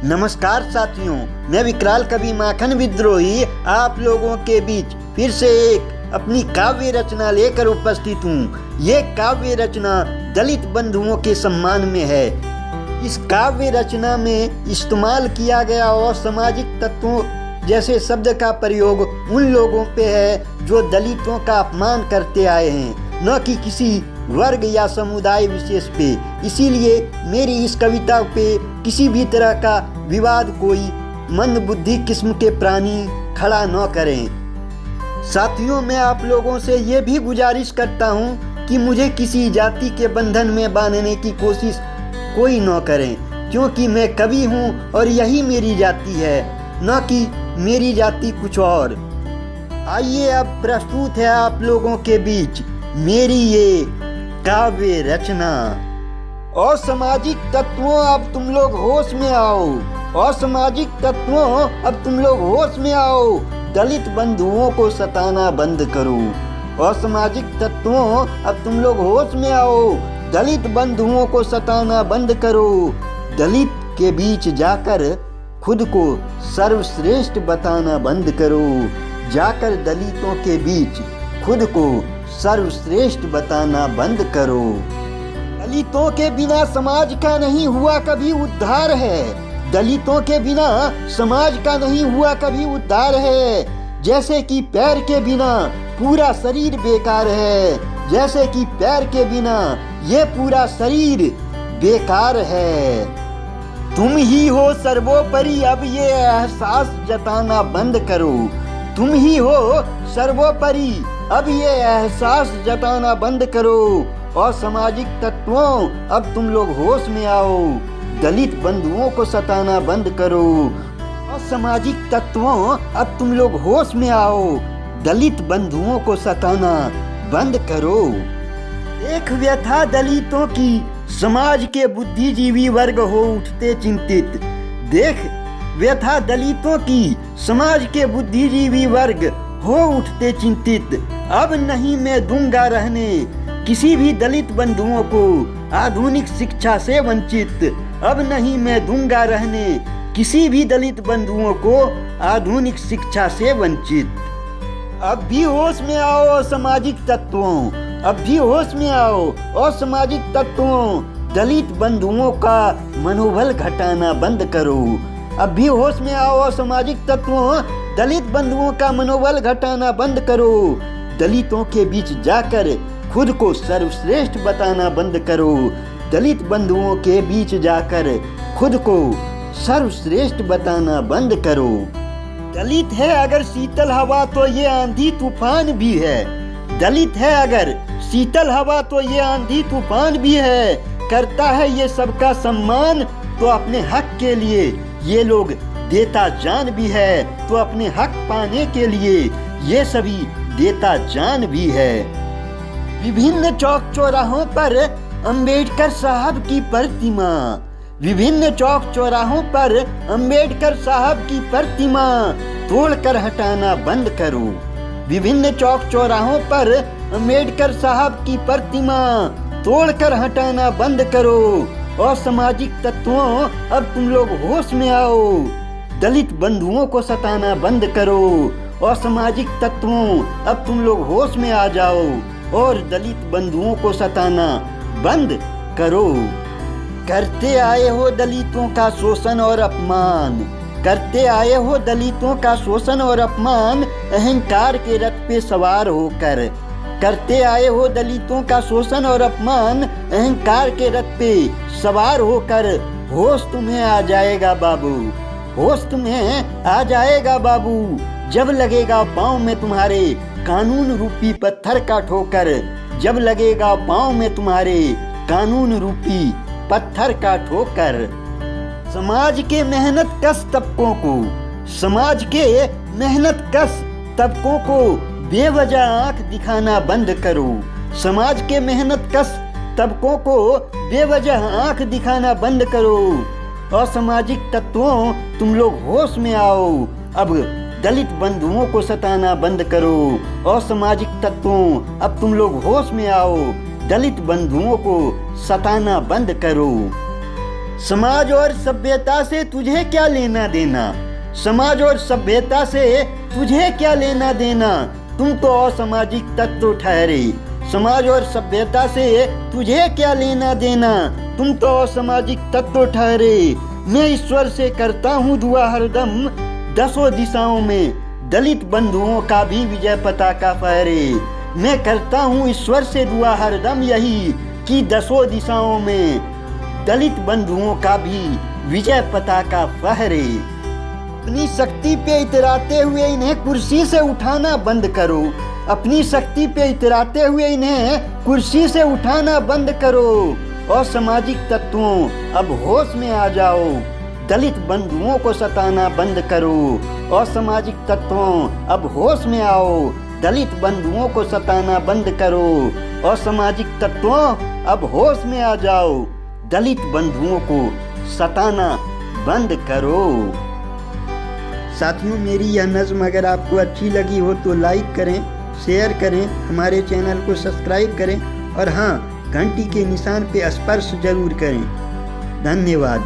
नमस्कार साथियों, मैं विकराल कवि माखन विद्रोही आप लोगों के बीच फिर से एक अपनी काव्य रचना लेकर उपस्थित हूँ। ये काव्य रचना दलित बंधुओं के सम्मान में है। इस काव्य रचना में इस्तेमाल किया गया असामाजिक तत्वों जैसे शब्द का प्रयोग उन लोगों पे है जो दलितों का अपमान करते आए हैं, न कि किसी वर्ग या समुदाय विशेष पे। इसीलिए मेरी इस कविता पे किसी भी तरह का विवाद कोई मंदबुद्धि किस्म के प्राणी खड़ा न करें। साथियों, मैं आप लोगों से ये भी गुजारिश करता हूँ कि मुझे किसी जाति के बंधन में बांधने की कोशिश कोई न करें, क्योंकि मैं कवि हूँ और यही मेरी जाति है, न कि मेरी जाति कुछ और। आइए अब प्रस्तुत है आप लोगों के बीच मेरी ये काव्य रचना। असामाजिक तत्वों अब तुम लोग होश में आओ, असामाजिक तत्वों अब तुम लोग होश में आओ, दलित बंधुओं को सताना बंद करो। असामाजिक तत्वों अब तुम लोग होश में आओ, दलित बंधुओं को सताना बंद करो। दलित के बीच जाकर खुद को सर्वश्रेष्ठ बताना बंद करो। जाकर दलितों के बीच खुद को सर्वश्रेष्ठ बताना बंद करो। दलितों के बिना समाज का नहीं हुआ कभी उद्धार है। दलितों के बिना समाज का नहीं हुआ कभी उद्धार है। जैसे कि पैर के बिना पूरा शरीर बेकार है, जैसे कि पैर के बिना ये पूरा शरीर बेकार है। तुम ही हो सर्वोपरि, अब ये एहसास जताना बंद करो। तुम ही हो सर्वोपरि, अब ये एहसास जताना बंद करो। असामाजिक तत्वों अब तुम लोग होश में आओ, दलित बंधुओं को सताना बंद करो। असामाजिक तत्वों अब तुम लोग होश में आओ, दलित बंधुओं को सताना बंद करो। एक व्यथा दलितों की, समाज के बुद्धिजीवी वर्ग हो उठते चिंतित। देख व्यथा दलितों की, समाज के बुद्धिजीवी वर्ग हो उठते चिंतित। अब नहीं मैं दूंगा रहने किसी भी दलित बंधुओं को आधुनिक शिक्षा से वंचित। अब नहीं मैं दूंगा रहने किसी भी दलित बंधुओं को आधुनिक शिक्षा से वंचित। अब भी होश में आओ असामाजिक तत्वों, अब भी होश में आओ असामाजिक तत्वों, दलित बंधुओं का मनोबल घटाना बंद करो। अब भी होश में आओ असामाजिक तत्वों, दलित बंधुओं का मनोबल घटाना बंद करो। दलितों के बीच जाकर खुद को सर्वश्रेष्ठ बताना बंद करो। दलित बंधुओं के बीच जाकर खुद को सर्वश्रेष्ठ बताना बंद करो। दलित है अगर शीतल हवा तो ये आंधी तूफान भी है। दलित है अगर शीतल हवा तो ये आंधी तूफान भी है। करता है ये सबका सम्मान तो अपने हक के लिए ये लोग देता जान भी है। तो अपने हक पाने के लिए ये सभी देता जान भी है। विभिन्न चौक चौराहों पर अंबेडकर साहब की प्रतिमा, विभिन्न चौक चौराहों पर अंबेडकर साहब की प्रतिमा तोड़कर हटाना बंद करो। विभिन्न चौक चौराहों पर अंबेडकर साहब की प्रतिमा तोड़कर हटाना बंद करो। असामाजिक तत्वों अब तुम लोग होश में आओ, दलित बंधुओं को सताना बंद करो। असामाजिक तत्वों अब तुम लोग होश में आ जाओ और दलित बंधुओं को सताना बंद करो। करते आए हो दलितों का शोषण और अपमान, करते आए हो दलितों का शोषण और अपमान, अहंकार के रथ पे सवार होकर। करते आए हो दलितों का शोषण और अपमान, अहंकार के रथ पे सवार होकर। होश तुम्हें आ जाएगा बाबू, होश तुम्हें आ जाएगा बाबू, जब लगेगा पाँव में तुम्हारे कानून रूपी पत्थर का ठोकर। जब लगेगा पाँव में तुम्हारे कानून रूपी पत्थर का ठोकर। समाज के मेहनत कश तबकों को, समाज के मेहनत कश तबकों को बेवजह आंख दिखाना बंद करो। समाज के मेहनत कश तबकों को बेवजह आंख दिखाना बंद करो। असामाजिक तत्वों तुम लोग होश में आओ, अब दलित बंधुओं को सताना बंद करो। असामाजिक तत्वों अब तुम लोग होश में आओ, दलित बंधुओं को सताना बंद करो। समाज और सभ्यता से तुझे क्या लेना देना, समाज और सभ्यता से तुझे क्या लेना देना, तुम तो असामाजिक तत्व ठहरे। समाज और सभ्यता से तुझे क्या लेना देना, तुम तो असामाजिक तत्व ठहरे। मैं ईश्वर से करता हूँ दुआ हरदम, दसों दिशाओं में दलित बंधुओं का भी विजय पताका फहरे। मैं करता हूँ ईश्वर से दुआ हरदम यही कि दसों दिशाओं में दलित बंधुओं का भी विजय पताका फहरे। अपनी शक्ति पे इतराते हुए इन्हें कुर्सी से उठाना बंद करो, अपनी शक्ति पे इतराते हुए इन्हें कुर्सी से उठाना बंद करो। असामाजिक तत्वों अब होश में आ जाओ, दलित बंधुओं को सताना बंद करो। असामाजिक तत्वों अब होश में आओ, दलित बंधुओं को सताना बंद करो। असामाजिक तत्वों अब होश में आ जाओ, दलित बंधुओं को सताना बंद करो। साथियों, मेरी यह नज़्म अगर आपको अच्छी लगी हो तो लाइक करें, शेयर करें, हमारे चैनल को सब्सक्राइब करें और हाँ, घंटी के निशान पे स्पर्श जरूर करें। धन्यवाद।